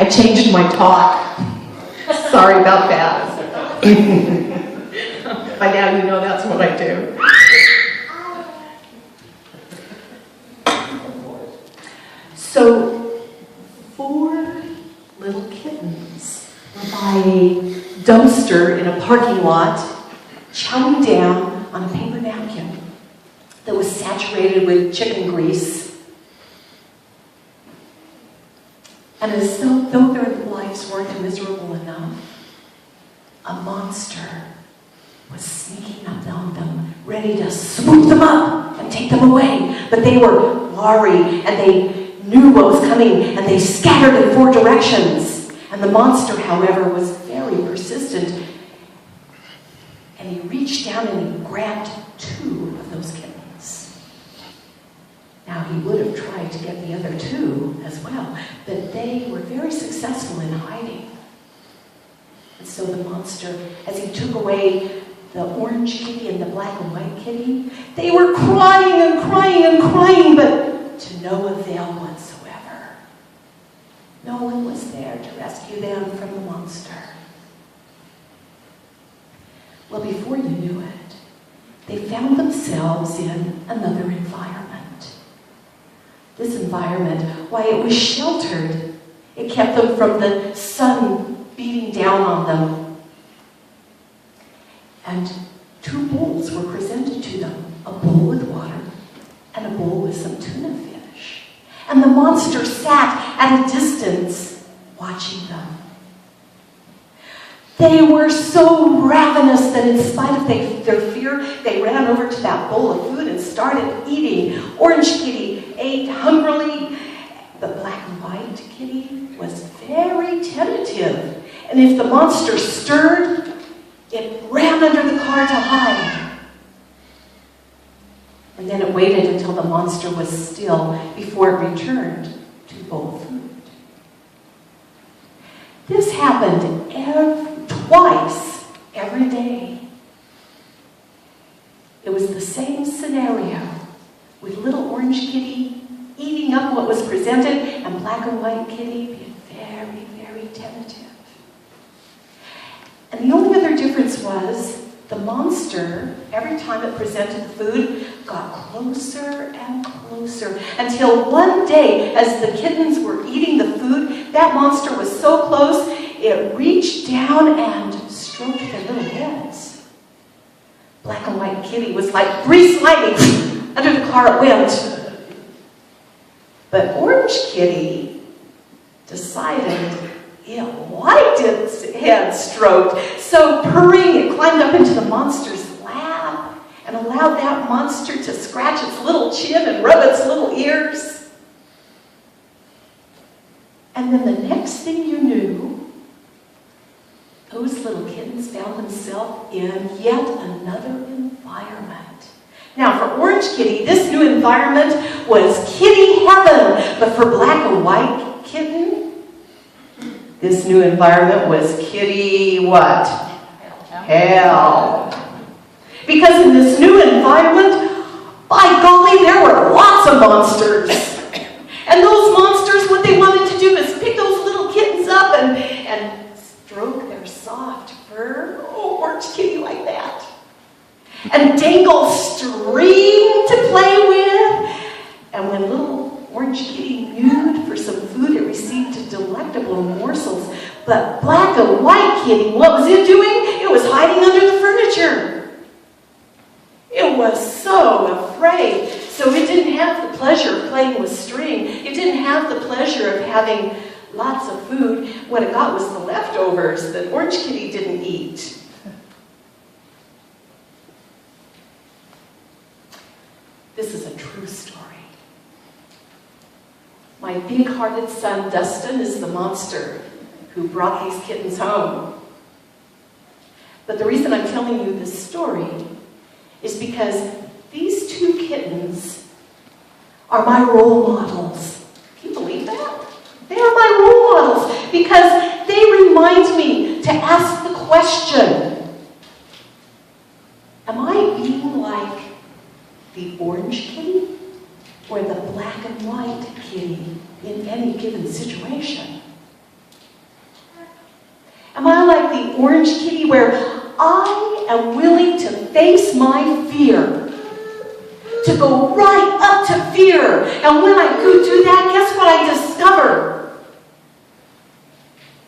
I changed my talk. Sorry about that. By now you know that's what I do. So, 4 little kittens were by a dumpster in a parking lot, chowing down on a paper napkin that was saturated with chicken grease. And as though their lives weren't miserable enough, a monster was sneaking up on them, ready to swoop them up and take them away. But they were wary, and they knew what was coming, and they scattered in 4 directions. And the monster, however, was very persistent, and he reached down and he grabbed 2 of those kittens. Now, he would have tried to get the other 2 as well, but they were very successful in hiding. And so the monster, as he took away the orange kitty and the black and white kitty, they were crying and crying and crying, but to no avail whatsoever. No one was there to rescue them from the monster. Well, before you knew it, they found themselves in another environment. This environment, why, it was sheltered. It kept them from the sun beating down on them. And 2 bowls were presented to them, a bowl with water and a bowl with some tuna fish. And the monster sat at a distance watching them. They were so ravenous that in spite of their fear, they ran over to that bowl of food and started eating. Orange kitty ate hungrily. The black and white kitty was very tentative. And if the monster stirred, it ran under the car to hide. And then it waited until the monster was still before it returned to bowl food. This happened twice every day. It was the same scenario, with little orange kitty eating up what was presented and black and white kitty being very, very tentative. And the only other difference was the monster, every time it presented the food, got closer and closer until one day, as the kittens were eating the food, that monster was so close, it reached down and stroked their little heads. Black and white kitty was like grease lightning. Under the car it went. But orange kitty decided it liked its head stroked. So purring, it climbed up into the monster's lap and allowed that monster to scratch its little chin and rub its little ears. And then the next thing you knew, those little kittens found themselves in yet another environment. Now, for Orange Kitty, this new environment was kitty heaven. But for Black and White Kitten, this new environment was kitty what? Hell. Because in this new environment, by golly, there were lots of monsters. And those monsters, what they wanted to do is pick those little kittens up and stroke their soft fur. Oh, Orange Kitty like that. And dangle string to play with. And when little Orange Kitty mewed for some food, it received delectable morsels. But Black and White Kitty, what was it doing? It was hiding under the furniture. It was so afraid. So it didn't have the pleasure of playing with string. It didn't have the pleasure of having lots of food. What it got was the leftovers that Orange Kitty didn't eat. This is a true story. My big-hearted son, Dustin, is the monster who brought these kittens home. But the reason I'm telling you this story is because these 2 kittens are my role models. Can you believe that? They are my role models because they remind me to ask the question, am I being like the orange kitty or the black and white kitty in any given situation? like the orange kitty where I am willing to face my fear. To go right up to fear. And when I do that, guess what I discover?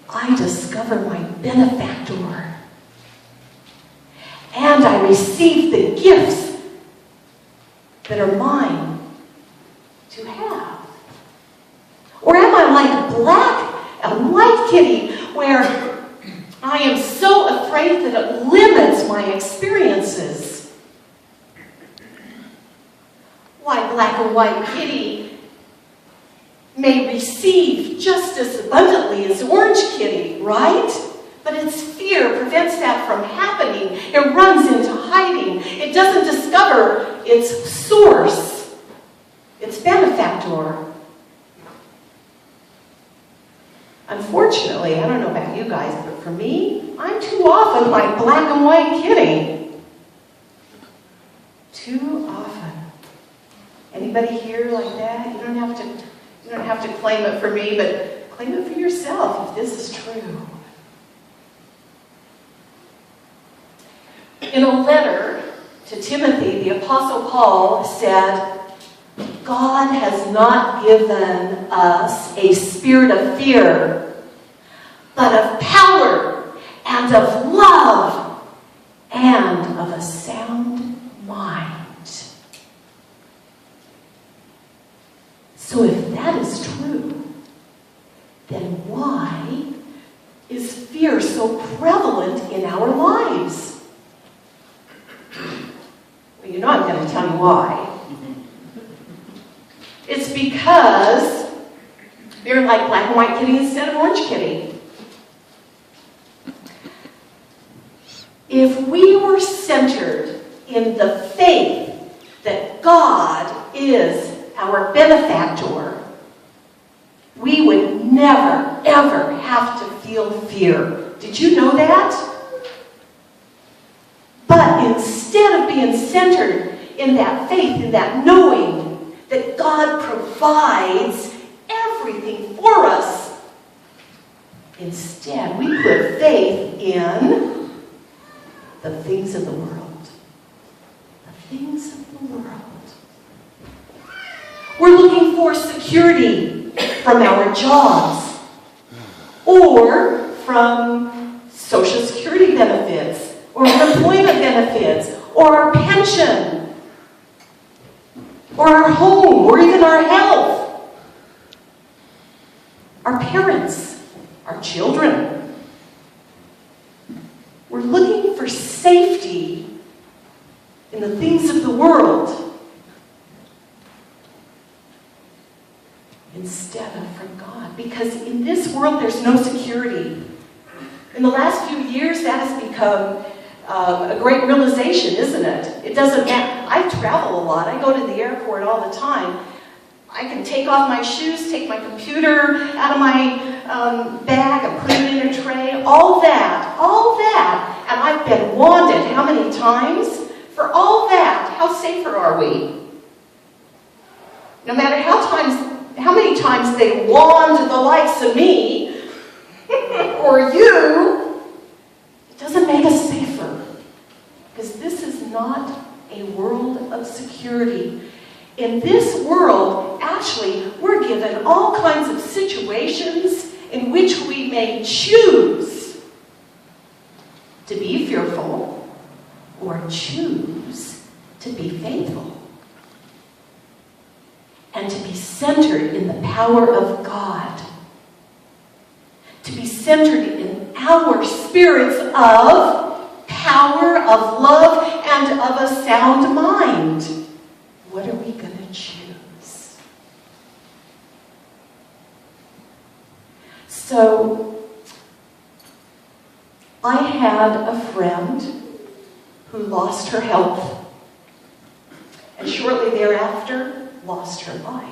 I discover my benefactor. And I receive the gifts that are mine to have. Or am I like black and white kitty where I am so afraid that it limits my experiences? Why, black and white kitty may receive just as abundantly as orange kitty, right? But its fear prevents that from happening. It runs into hiding. It doesn't discover its source, its benefactor. Unfortunately, I don't know about you guys, but for me, I'm too often like black and white kitty. Too often. Anybody here like that? You don't have to claim it for me, but claim it for yourself if this is true. In a letter to Timothy, the Apostle Paul said, God has not given us a spirit of fear, but of power and of love and of a sound mind. So if that is true, then why is fear so prevalent in our lives? Well, you know I'm going to tell you why. It's because we're like black and white kitty instead of orange kitty. If we were centered in the faith that God is our benefactor, we would never, ever have to feel fear. Did you know that? But instead of being centered in that faith, in that knowing that God provides everything for us, instead we put faith in the things of the world. The things of the world. We're looking for security from our jobs or from Social Security benefits or unemployment benefits or our pension or our home or even our health, our parents, our children. We're looking for safety in the things of the world instead of from God. Because in this world, there's no security. In the last few years, that has become a great realization, isn't it? It doesn't matter. I travel a lot. I go to the airport all the time. I can take off my shoes, take my computer out of my bag and put it in a tray. All that. And I've been wanded how many times? For all that, how safer are we? No matter how many times they wand the likes of me or you, it doesn't make us safer. Because this is not a world of security. In this world, actually, we're given all kinds of situations in which we may choose to be fearful or choose to be faithful. And to be centered in the power of God. To be centered in our spirits of power, of love, and of a sound mind. What are we going to choose? So, I had a friend who lost her health. And shortly thereafter, lost her life.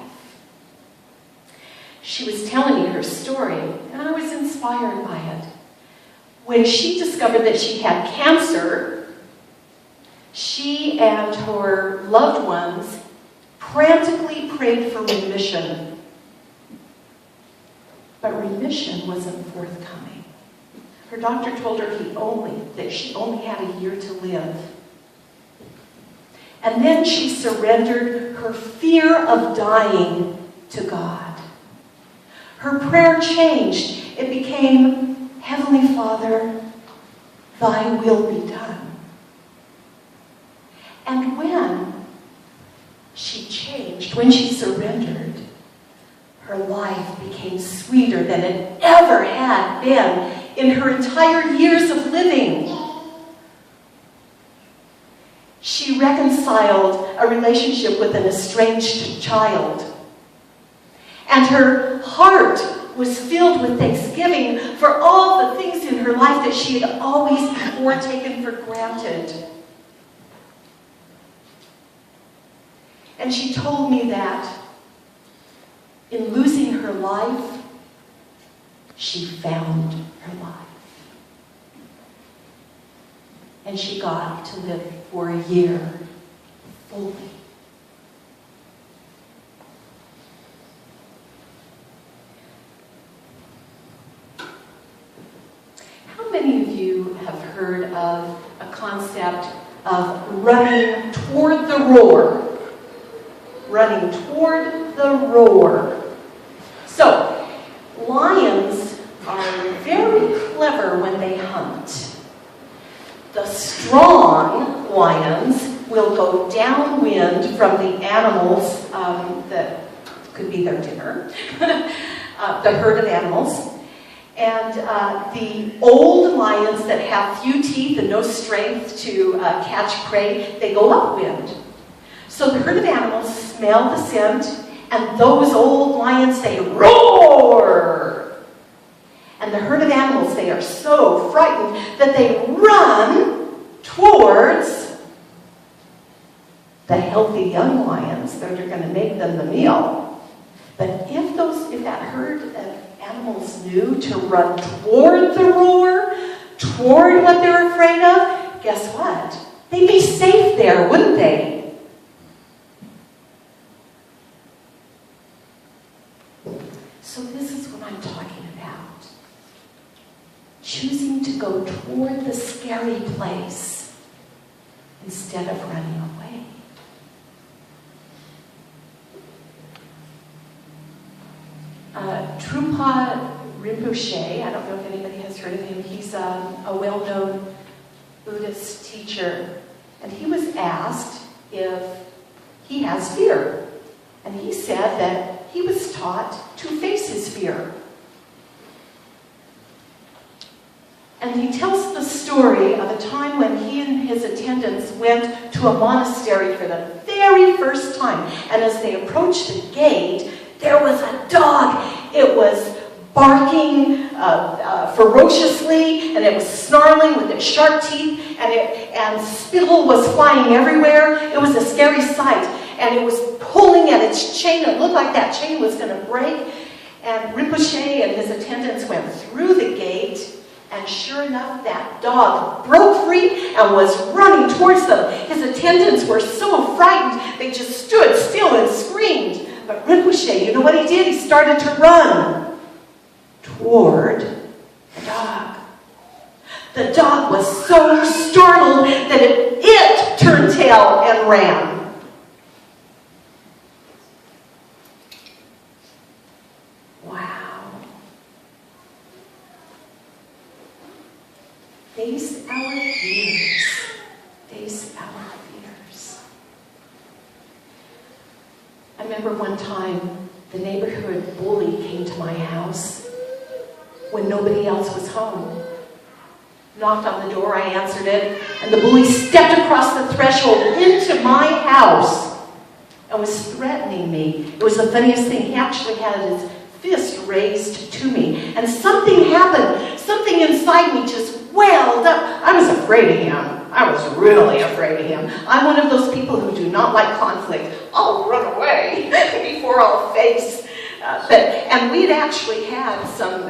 She was telling me her story, and I was inspired by it. When she discovered that she had cancer, she and her loved ones frantically prayed for remission. But remission wasn't forthcoming. Her doctor told her that she only had a year to live. And then she surrendered her fear of dying to God. Her prayer changed. It became, Heavenly Father, thy will be done. And when she changed, when she surrendered, her life became sweeter than it ever had been in her entire years of living. She reconciled a relationship with an estranged child. And her heart was filled with thanksgiving for all the things in her life that she had always before taken for granted. And she told me that in losing her life, she found her life. And she got to live for a year fully. How many of you have heard of a concept of running toward the roar? Running toward the roar. So, lions are very clever when they hunt. The strong lions will go downwind from the animals that could be their dinner, the herd of animals. And the old lions that have few teeth and no strength to catch prey, they go upwind. So the herd of animals smell the scent, and those old lions, they roar. And the herd of animals, they are so frightened that they run towards the healthy young lions that are going to make them the meal. But if that herd of animals knew to run toward the roar, toward what they're afraid of, guess what? They'd be safe there, wouldn't they? So this is what I'm talking about. Choosing to go toward the scary place instead of running away. Trungpa Rinpoche, I don't know if anybody has heard of him, he's a well-known Buddhist teacher, and he was asked if he has fear. And he said that he was taught to face his fear. And he tells the story of a time when he and his attendants went to a monastery for the very first time. And as they approached the gate, there was a dog. It was barking ferociously, and it was snarling with its sharp teeth, and spittle was flying everywhere. It was a scary sight. And it was pulling at its chain. It looked like that chain was going to break. And Rinpoche and his attendants went through the gate, and sure enough, that dog broke free and was running towards them. His attendants were so frightened, they just stood still and screamed. But Rinpoche, you know what he did? He started to run toward the dog. The dog was so startled that it turned tail and ran. Wow. Face our fears. Face our fears. I remember one time the neighborhood bully came to my house when nobody else was home. Knocked on the door, I answered it, and the bully stepped across the threshold into my house and was threatening me. It was the funniest thing. He actually had his fist raised to me, and something happened. Something inside me just welled up. I was afraid of him. I was really afraid of him. I'm one of those people who do not like conflict. I'll run away before I'll face. And we'd actually had some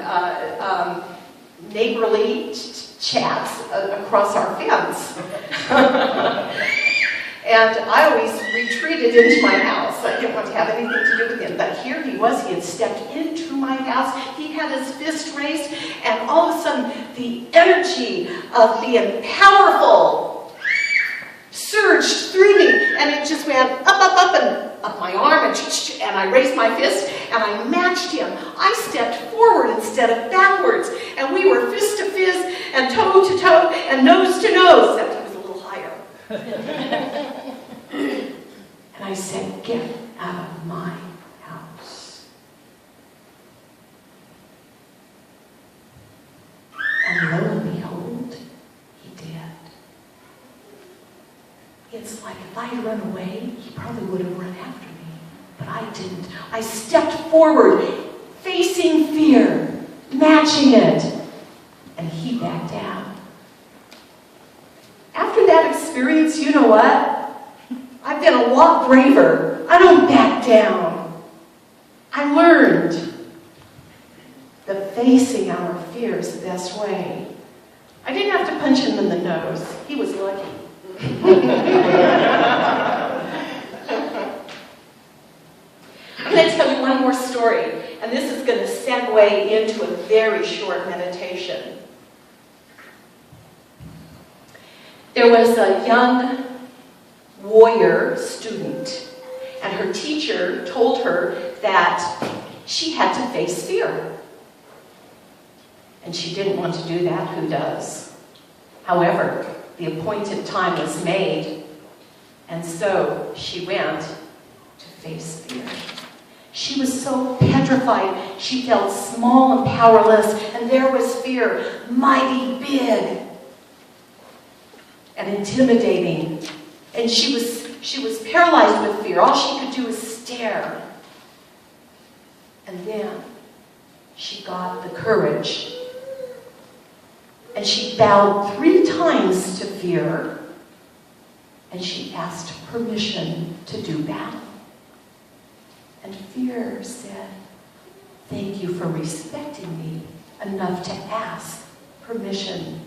neighborly chats across our fence. And I always retreated into my house. I didn't want to have anything to do with him. But here he was. He had stepped into my house. He had his fist raised. And all of a sudden, the energy of being powerful surged through me. And it just went up, and up my arm. And I raised my fist. And I matched him. I stepped forward instead of backwards. And we were fist to fist, and toe to toe, and nose to nose. Except he was a little higher. And I said, "Get out of my house." And lo and behold, he did. It's like if I had run away, he probably would have run after me. But I didn't. I stepped forward, facing fear, matching it, and he backed down. After that experience, you know what? I've been a lot braver. I don't back down. I learned that facing our fear is the best way. I didn't have to punch him in the nose. He was lucky. I'm going to tell you one more story, and this is going to segue into a very short meditation. There was a young warrior student, and her teacher told her that she had to face fear. And she didn't want to do that. Who does? However, the appointed time was made, and so she went to face fear. She was so petrified. She felt small and powerless, and there was fear, mighty big and intimidating. And she was paralyzed with fear. All she could do was stare. And then she got the courage. And she bowed 3 times to fear. And she asked permission to do battle. And fear said, "Thank you for respecting me enough to ask permission."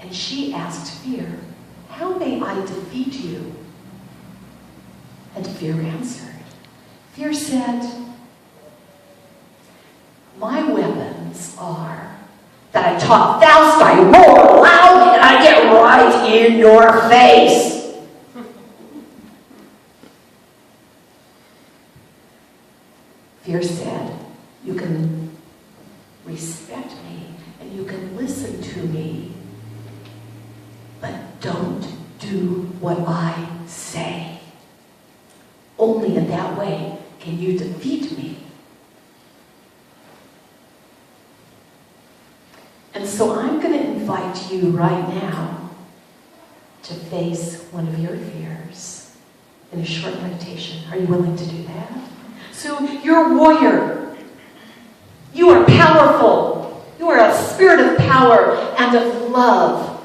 And she asked fear, "How may I defeat you?" And fear answered. Fear said, "My weapons are that I talk fast, I roar loud, and I get right in your face." Fear said, "You can respect me and you can listen to me, but don't do what I say. Only in that way can you defeat me." And so I'm going to invite you right now to face one of your fears in a short meditation. Are you willing to do that? So you're a warrior. You are powerful. You are a spirit of power and of love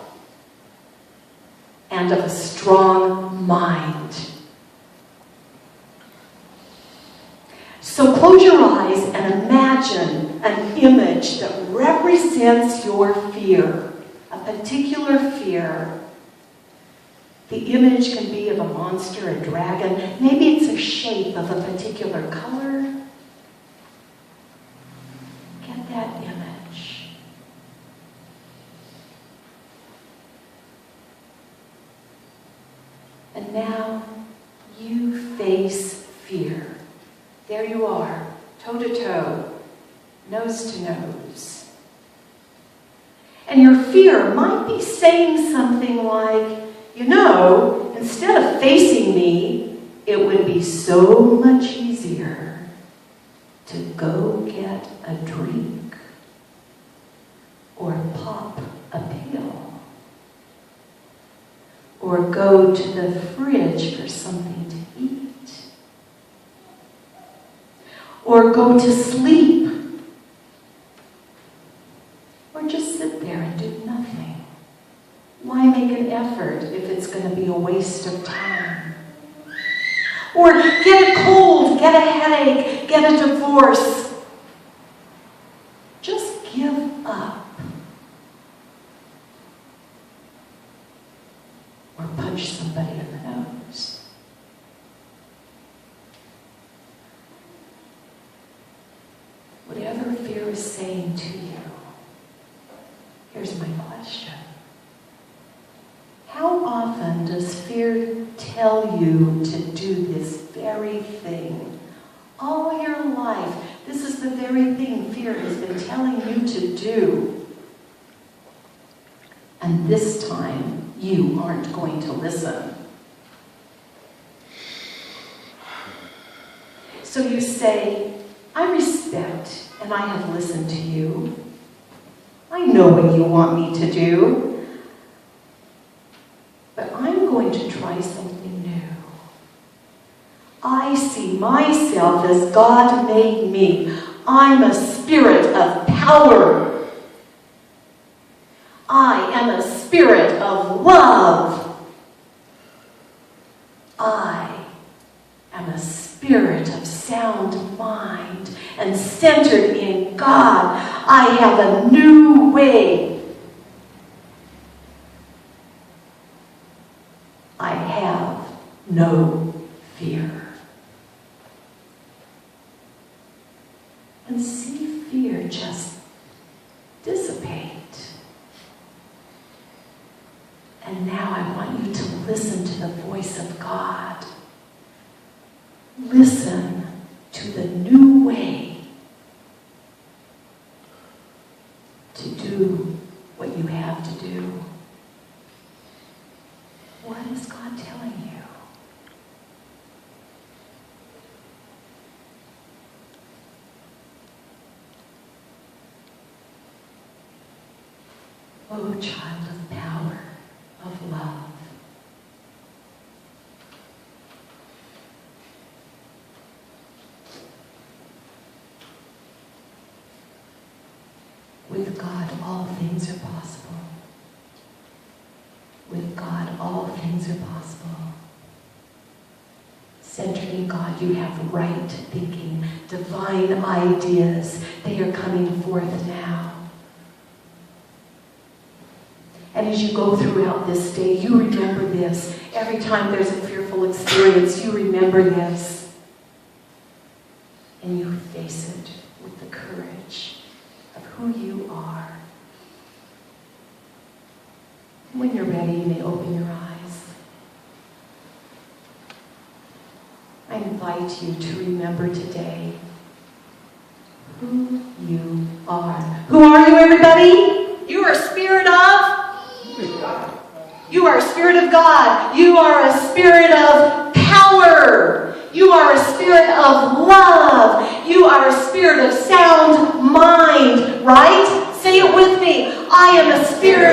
and of a strong mind. So close your eyes and imagine an image that represents your fear, a particular fear. The image can be of a monster, a dragon. Maybe it's a shape of a particular color. Get that image. And now you face fear. There you are, toe to toe, nose to nose. And your fear might be saying something like, "You know, instead of facing me, it would be so much easier to go get a drink or pop a pill or go to the fridge for something to eat or go to sleep or just sit there and do nothing. Why make an effort if it's going to be a waste of time? Or get a cold, get a headache, get a divorce. Just give up. whatever fear is saying to you, here's my question. How often does fear tell you to do this very thing? All your life, this is the very thing fear has been telling you to do. And this time, you aren't going to listen. So you say, I respect and I have listened to you. I know what you want me to do. But I'm going to try something new. I see myself as God made me. I'm a spirit of power. I am a spirit of love. I am a spirit of sound mind and centered in God. I have a new way. I have no fear. And see fear just dissipate. And now I want you to listen to the voice of God. Listen to the new way to do what you have to do. What is God telling you? Oh, child of power, of love. With God, all things are possible. With God, all things are possible. Centered in God, you have right thinking, divine ideas. They are coming forth now. And as you go throughout this day, you remember this. Every time there's a fearful experience, you remember this. And you face it with the courage of who you are. When you're ready, you may open your eyes. I invite you to remember today who you are. Who are you, everybody? You are a spirit of? You are a spirit of God. You are a spirit of power. You are a spirit of love. You are a spirit of sound mind, right? Say it with me. I am a spirit